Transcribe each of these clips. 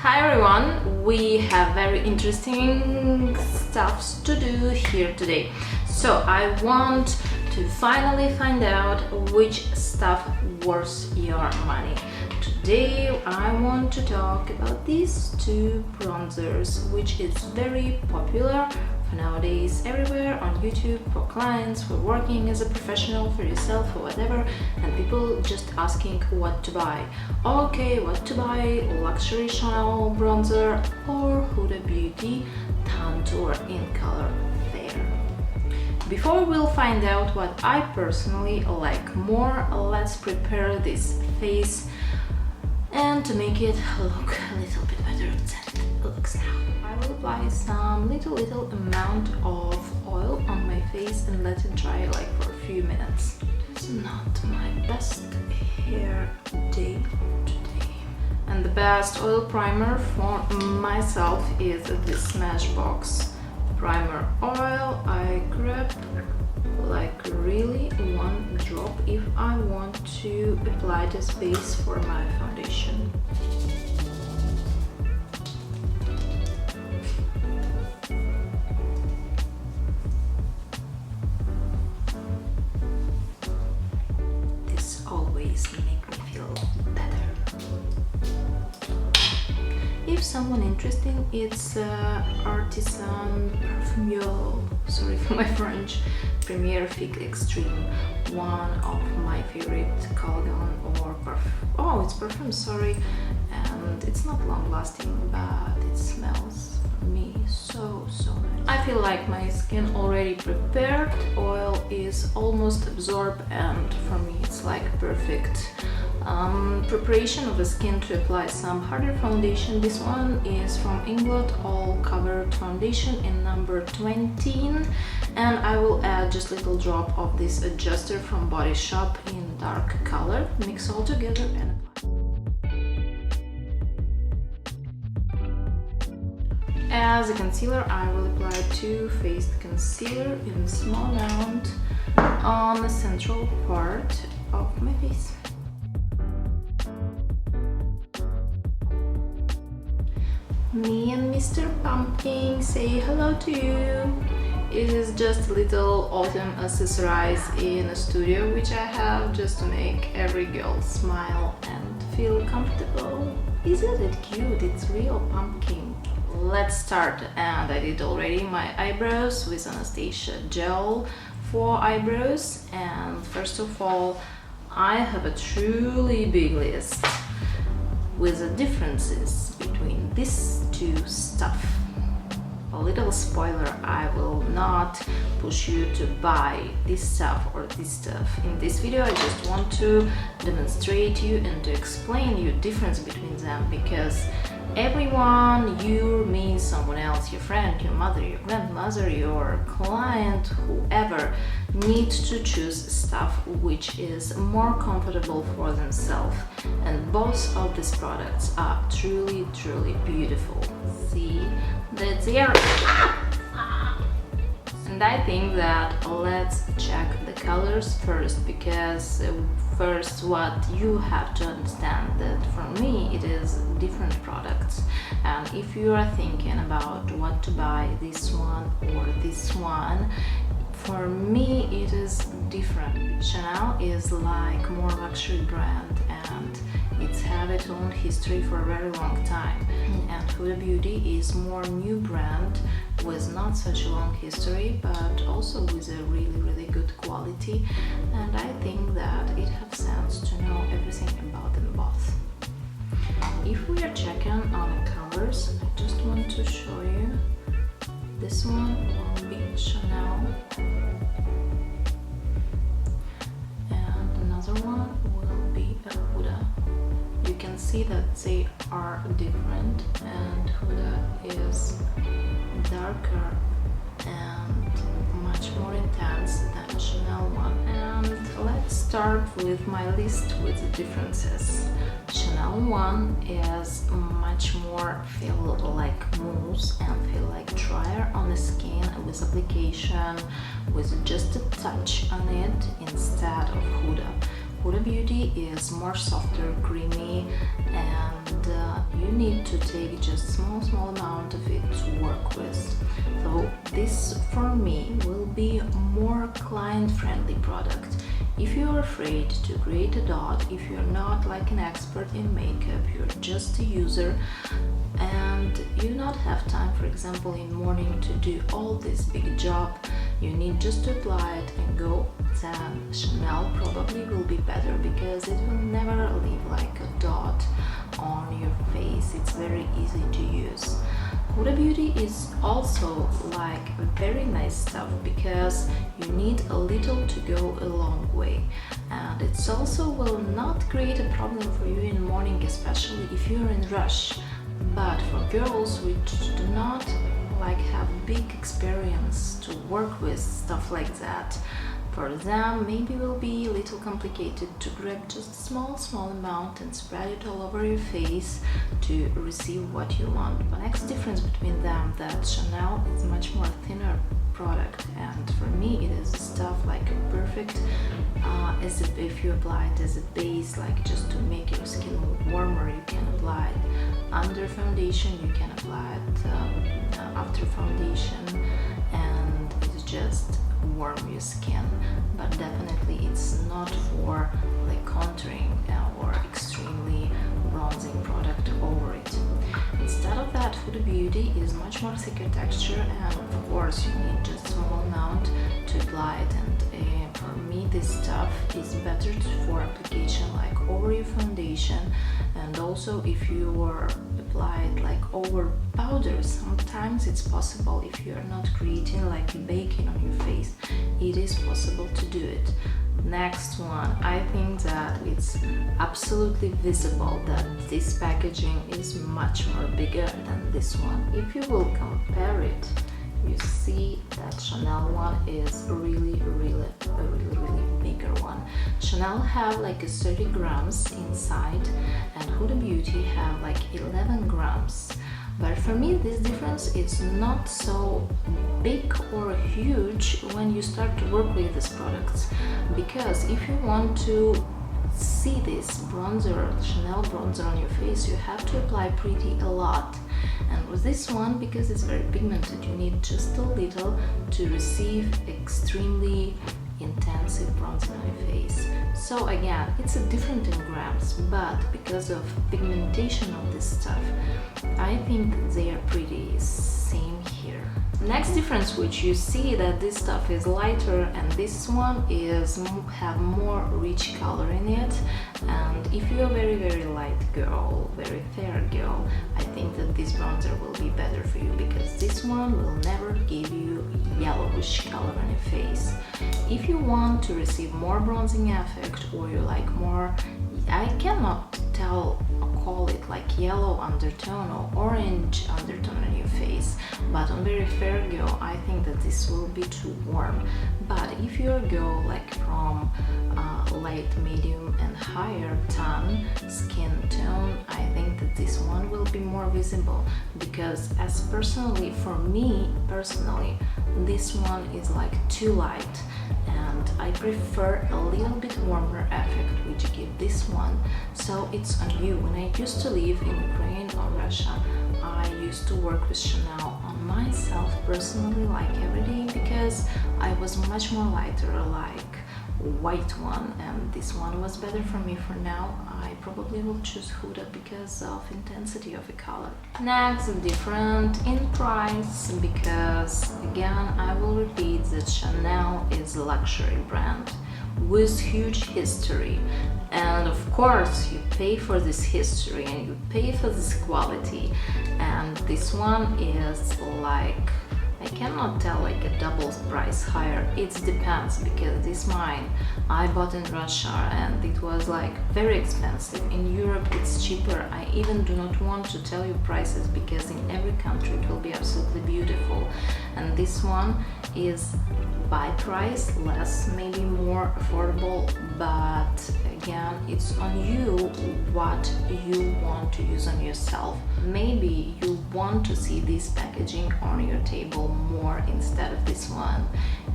Hi everyone, we have very interesting stuff to do here today. So I want to finally find out which stuff worth your money. Today I want to talk about these two bronzers, which is very popular for nowadays everywhere on YouTube, for clients, for working as a professional, for yourself, or whatever, and people just asking what to buy. Okay, what to buy? Luxury Chanel bronzer or Huda Beauty Tantour in color fair. Before we'll find out what I personally like more, let's prepare this face and to make it look a little bit better than it looks now. I will apply some little amount of oil on my face and let it dry like for a few minutes. It's not my best hair day today. And the best oil primer for myself is this Smashbox primer oil. I grab like really one drop if I want to apply this base for my foundation. This always makes me feel better. If someone interested, it's Artisan Parfumio, sorry for my French, Premier Fig Extreme, one of my favorite cologne or perfume. Oh, it's perfume, sorry, and it's not long lasting, but it smells for me so nice. I feel like my skin already prepared, oil is almost absorbed, and for me it's like perfect preparation of the skin to apply some harder foundation. This one is from Inglot All Covered Foundation in number 20, and I will add just a little drop of this adjuster from Body Shop in dark color. Mix all together and apply. As a concealer, I will apply Too Faced concealer in small amount on the central part of my face. Me and Mr. Pumpkin say hello to you. It is just a little autumn accessorize in a studio which I have just to make every girl smile and feel comfortable. Isn't it cute? It's real pumpkin. Let's start, and I did already my eyebrows with Anastasia gel for eyebrows, and first of all I have a truly big list with the differences between these two stuff. A little spoiler, I will not push you to buy this stuff or this stuff. In this video I just want to demonstrate you and to explain you difference between them, because everyone, you, me, someone else, your friend, your mother, your grandmother, your client, whoever, needs to choose stuff which is more comfortable for themselves, and both of these products are truly beautiful. See, that's here. And I think that let's check the colors first, because first what you have to understand that for me it is different products, and if you are thinking about what to buy, this one or this one, for me it is different. Chanel is like more luxury brand and it's have its own history for a very long time, and Huda Beauty is more new brand with not such a long history but also with a really good quality, and I think that it has sense to know everything about them both. If we are checking on the colors, I just want to show you this one will be Chanel and another one will be a Huda. You can see that they are different, and Huda is darker and much more intense than Chanel one. And let's start with my list with the differences. Chanel one is much more feel like mousse and feel like drier on the skin with application with just a touch on it instead of Huda. Huda Beauty is more softer, creamy, and you need to take just small amount of it to work with. So this for me will be more client-friendly product. If you're afraid to create a dot, if you're not like an expert in makeup, you're just a user and you not have time, for example, in morning to do all this big job, you need just to apply it and go, then Chanel probably will be better because it will never leave like a dot on your face. It's very easy to use. Huda Beauty is also like very nice stuff because you need a little to go a long way, and it's also will not create a problem for you in morning, especially if you're in rush. But for girls which do not like have big experience to work with stuff like that, for them maybe will be a little complicated to grab just a small amount and spread it all over your face to receive what you want. The next difference between them that Chanel is much more thinner product, and for me it is stuff like a perfect as if you apply it as a base, like just to make your skin warmer, you can apply it under foundation, you can apply it after foundation, and it's just warm your skin, but definitely it's not for like contouring or extremely bronzing product over it. Instead of that, Huda Beauty is much more thicker texture, and of course you need just a small amount to apply it, and for me this stuff is better for application like over your foundation, and also if you are apply it like over powder, sometimes it's possible if you are not creating like a baking on your face, it is possible to do it. Next one, I think that it's absolutely visible that this packaging is much more bigger than this one. If you will compare it, you see that Chanel one is really bigger one. Chanel have like a 30 grams inside, and Huda Beauty have like 11 grams. But for me this difference is not so big or huge when you start to work with these products, because if you want to see this bronzer, Chanel bronzer on your face, you have to apply pretty a lot. And with this one, because it's very pigmented, you need just a little to receive extremely intensive bronzer on your face. So again, it's a different in grams, but because of pigmentation of this stuff, I think they are pretty same here. Next difference, which you see that this stuff is lighter and this one is have more rich color in it, and if you're a very light girl, very fair girl, I think that this bronzer will be better for you, because this one will never give you yellowish color on your face. If you want to receive more bronzing effect, or you like more, I cannot call it like yellow undertone or orange undertone on your face, but on very fair girl I think that this will be too warm. But if you're a girl like from light, medium and higher tan skin tone, I think that this one will be more visible, because as personally, for me personally, this one is like too light, and I prefer a little bit warmer effect which give this one. So it's on you. When I used to live in Ukraine or Russia, I used to work with Chanel on myself personally like every day, because I was much more lighter, like white one, and this one was better for me. For now I probably will choose Huda because of intensity of the color. Next, different in price, because again I will repeat that Chanel is a luxury brand with huge history, and of course you pay for this history and you pay for this quality, and this one is like, I cannot tell like a double price higher, it depends, because this mine I bought in Russia and it was like very expensive. In Europe it's cheaper. I even do not want to tell you prices, because in every country it will be absolutely beautiful, and this one is by price less, maybe more affordable, but again it's on you what you want to use on yourself. Maybe you want to see this packaging on your table more instead of this one,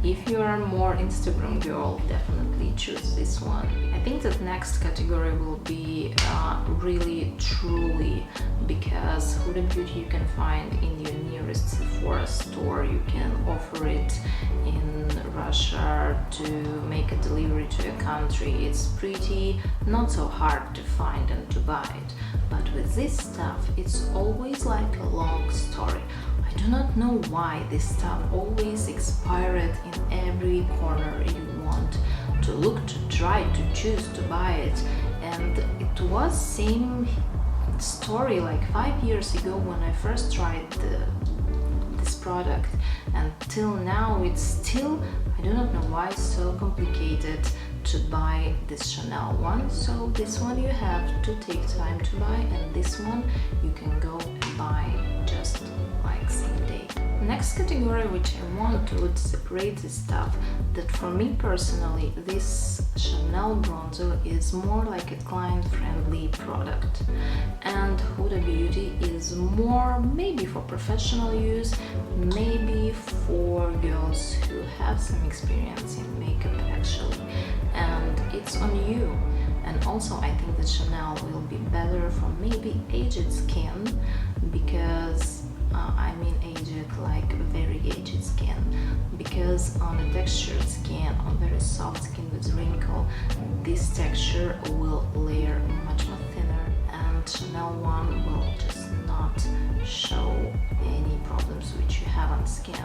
If you are more Instagram girl, definitely choose this one. I think that next category will be really truly, because Huda Beauty you can find in your nearest Sephora store. You can offer it in Russia to make a delivery to a country. It's pretty not so hard to find and to buy it. But with this stuff, it's always like a long story. I do not know why this stuff always expired in every corner you want to look, to try, to choose to buy it. And it was same story like 5 years ago when I first tried this product, and till now it's still, I do not know why, so complicated to buy this Chanel one. So this one you have to take time to buy, and this one you can go and buy just like same day. Next category which I want to separate this stuff, that for me personally this Chanel bronzer is more like a client-friendly product, and Huda Beauty is more maybe for professional use, maybe for girls who have some experience in makeup actually, and it's on you. And also I think that Chanel will be better for maybe aged skin, because I mean aged, like very aged skin, because on a textured skin, on very soft skin with wrinkle, this texture will layer much more thinner, and Chanel one will just not show any problems which you have on skin.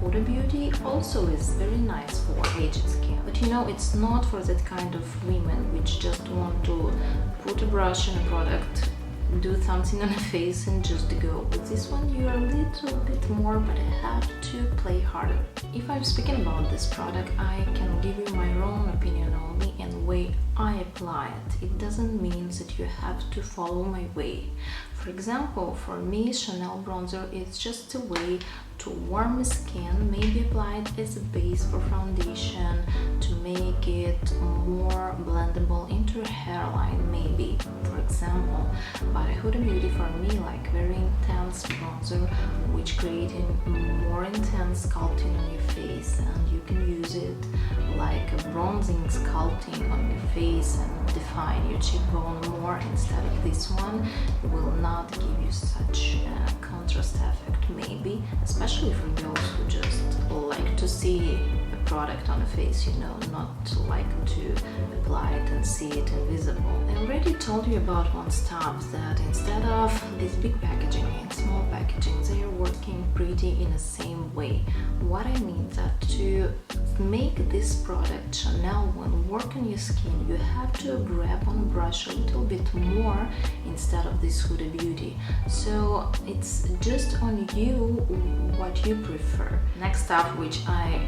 Huda Beauty also is very nice for aged skin, but you know, it's not for that kind of women which just want to put a brush in a product, do something on the face and just go. With this one you are a little bit more, but I have to play harder. If I'm speaking about this product, I can give you my own opinion only and the way I apply it. It doesn't mean that you have to follow my way. For example, for me Chanel bronzer is just a way to warm skin, maybe apply it as a base for foundation to make it more blendable into a hairline maybe, for example. But Huda Beauty for me like very intense bronzer which creating more intense sculpting on your face, and you can use it like a bronzing sculpting on your face and define your cheekbone more, instead of this one will not give you such a contrast effect maybe, especially for girls who just like to see a product on the face, you know, not like to apply it and see it invisible. I already told you about one stuff, that instead of this big packaging and small packaging, they are working pretty in the same way. What I mean that to make this product Chanel one work on your skin, you have to grab on brush a little bit more instead of this Huda Beauty. So it's just on you what you prefer. Next up, which I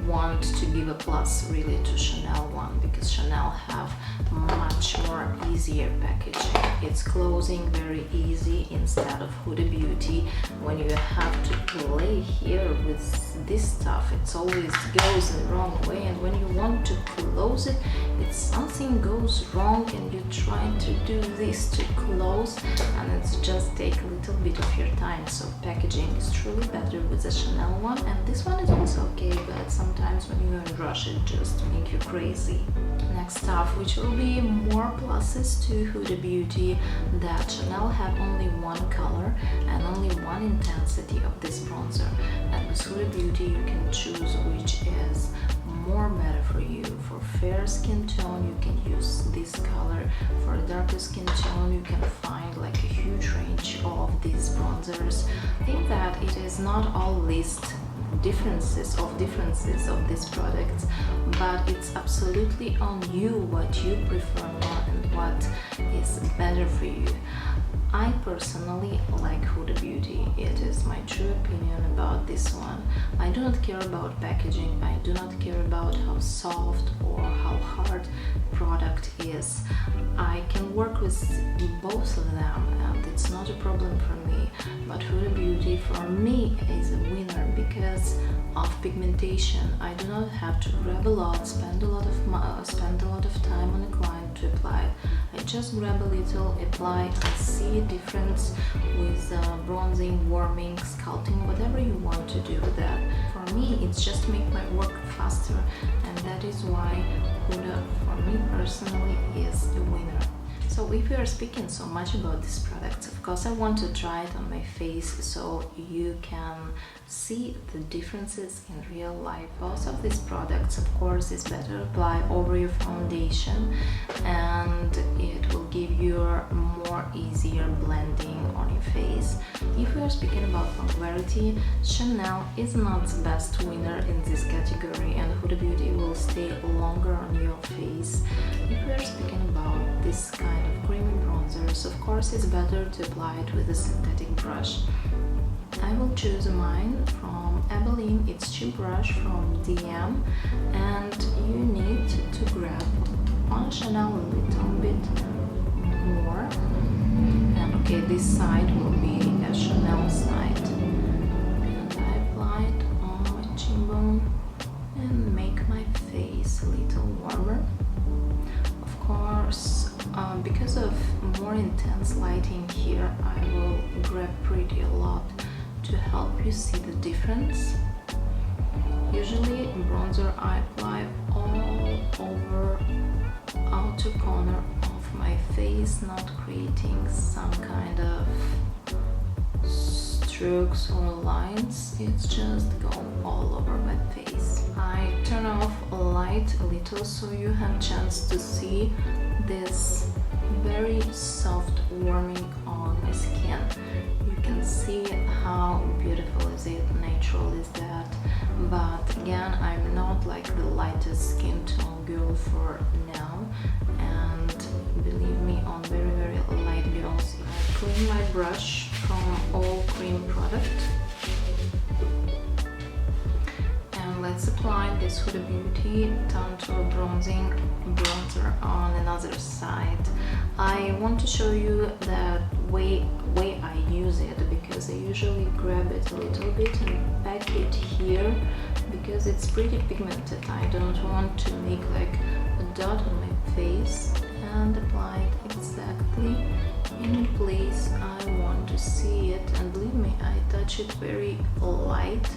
want to give a plus really to Chanel one, because Chanel have much more easier packaging. It's closing very easy instead of Huda Beauty. When you have to play here with this stuff, it's always goes the wrong way, and when you want to close it, it's something goes wrong and you try to do this to close, and it's just take a little bit of your time. So packaging is truly better with the Chanel one, and this one is also okay, but sometimes when you're in rush it just make you crazy. Next stuff, which will be more pluses to Huda Beauty, that Chanel have only one color and only one intensity of this bronzer, and with Huda Beauty you can choose which is more better for you. For fair skin tone you can use this color, for darker skin tone you can find like a huge range of these bronzers. I think that it is not all list differences of these products, but it's absolutely on you what you prefer more and what is better for you. I personally like Huda Beauty. It is my true opinion about this one. I do not care about packaging, I do not care about how soft or how hard product is. I can work with both of them and it's not a problem for me, but Huda Beauty for me is a winner because of pigmentation. I do not have to grab a lot, spend a lot of time on a client to apply it. I just grab a little, apply, and see a difference with bronzing, warming, sculpting, whatever you want to do with that. For me it's just to make my work faster, and that is why HUDA for me personally is the winner. So if we are speaking so much about these products, of course I want to try it on my face so you can see the differences in real life. Both of these products, of course, is better apply over your foundation, and it will give you more easier blending on your face. If we are speaking about longevity, Chanel is not the best winner in this category, and Huda Beauty will stay longer on your face. If we are speaking about this kind of creamy bronzers, of course it's better to apply it with a synthetic brush. I will choose mine from Abilene, it's cheap brush from DM, and you need to grab on Chanel a little bit more. And okay, this side will be a Chanel side. And I apply it on my chin bone and make my face a little warmer. Of course, because of more intense lighting here, I will grab pretty a lot to help you see the difference. Usually in bronzer I apply all over outer corner of my face, not creating some kind of strokes or lines, it's just go all over my face. I turn off light a little so you have chance to see this very soft warming on my skin. You can see how beautiful is it, natural is that, but again, I'm not like the lightest skin tone girl for now, and believe me, on very light girls. I clean my brush from all cream product, and let's apply this Huda Beauty TANTOUR bronzing bronzer on another side. I want to show you that way I use it, because I usually grab it a little bit and pack it here because it's pretty pigmented. I don't want to make like a dot on my face, and apply it exactly in the place I want to see it. And believe me, I touch it very light,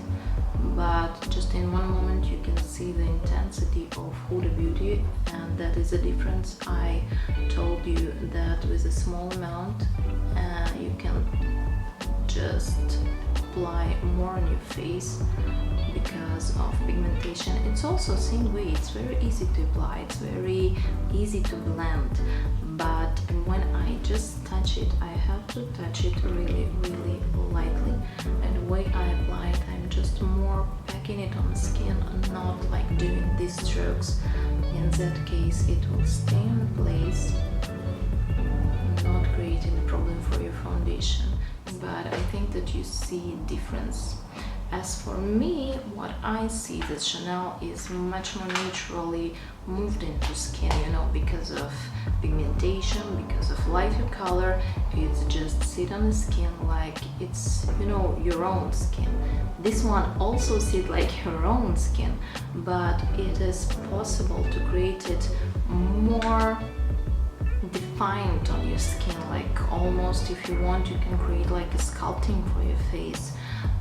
but just in one moment you can see the intensity of Huda Beauty, and that is the difference. I told you that with a small amount you can just apply more on your face because of pigmentation. It's also same way, it's very easy to apply, it's very easy to blend, but when I just touch it, I have to touch it really lightly, and the way I apply it, I'm just more packing it on the skin and not like doing these strokes. In that case it will stay in place, not creating a problem for your foundation, but I think that you see difference. As for me, what I see that Chanel is much more naturally moved into skin, you know, because of pigmentation, because of lighter color. It's just sit on the skin like it's, you know, your own skin. This one also sit like your own skin, but it is possible to create it more defined on your skin, like almost, if you want, you can create like a sculpting for your face.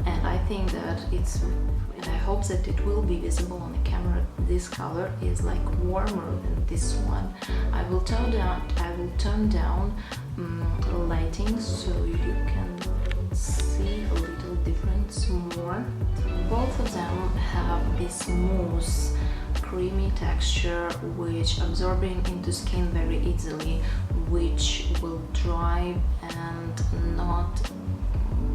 And I think that it's, and I hope that it will be visible on the camera, this color is like warmer than this one. I will turn down lighting so you can see a little difference more. Both of them have this smooth creamy texture which absorbing into skin very easily, which will dry and not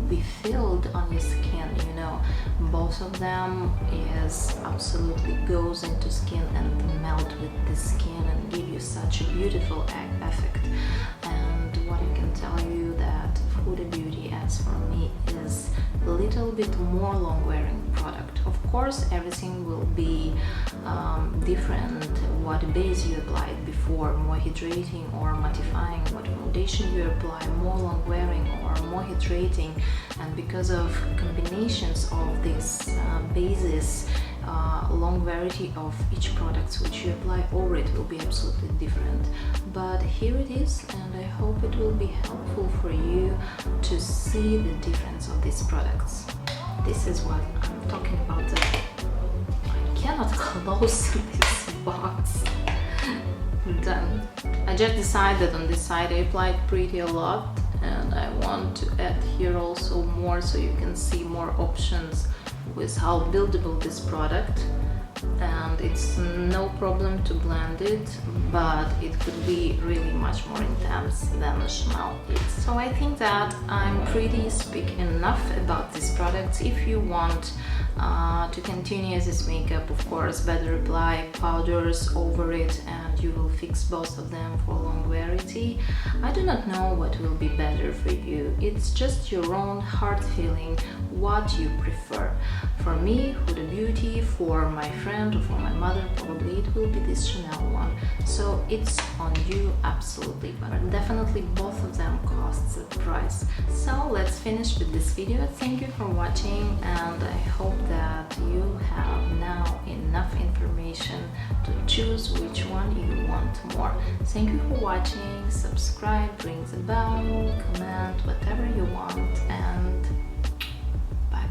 be filled on your skin, you know. Both of them is absolutely goes into skin and melt with the skin and give you such a beautiful effect. And what I can tell you that Huda Beauty, as for me, is a little bit more long wearing product. Of course everything will be different, what base you applied before, more hydrating or mattifying, what foundation you apply, more long wearing or more hydrating, and because of combinations of these bases, long variety of each product which you apply over it will be absolutely different. But here it is, and I hope it will be helpful for you to see the difference of these products. This is what I'm talking about, the cannot close this box. Then I just decided on this side I applied pretty a lot, and I want to add here also more so you can see more options with how buildable this product. And it's no problem to blend it, but it could be really much more intense than the Chanel is. So I think that I'm pretty speak enough about these products. If you want to continue this makeup, of course, better apply powders over it and you will fix both of them for longevity. I do not know what will be better for you. It's just your own heart feeling, what you prefer. For me, Huda Beauty, for my friend or for my mother, probably it will be this Chanel one. So it's on you, absolutely, but definitely both of them costs the price. So let's finish with this video. Thank you for watching, and I hope that you have now enough information to choose which one you want more. Thank you for watching. Subscribe, ring the bell, comment, whatever you want, and bye.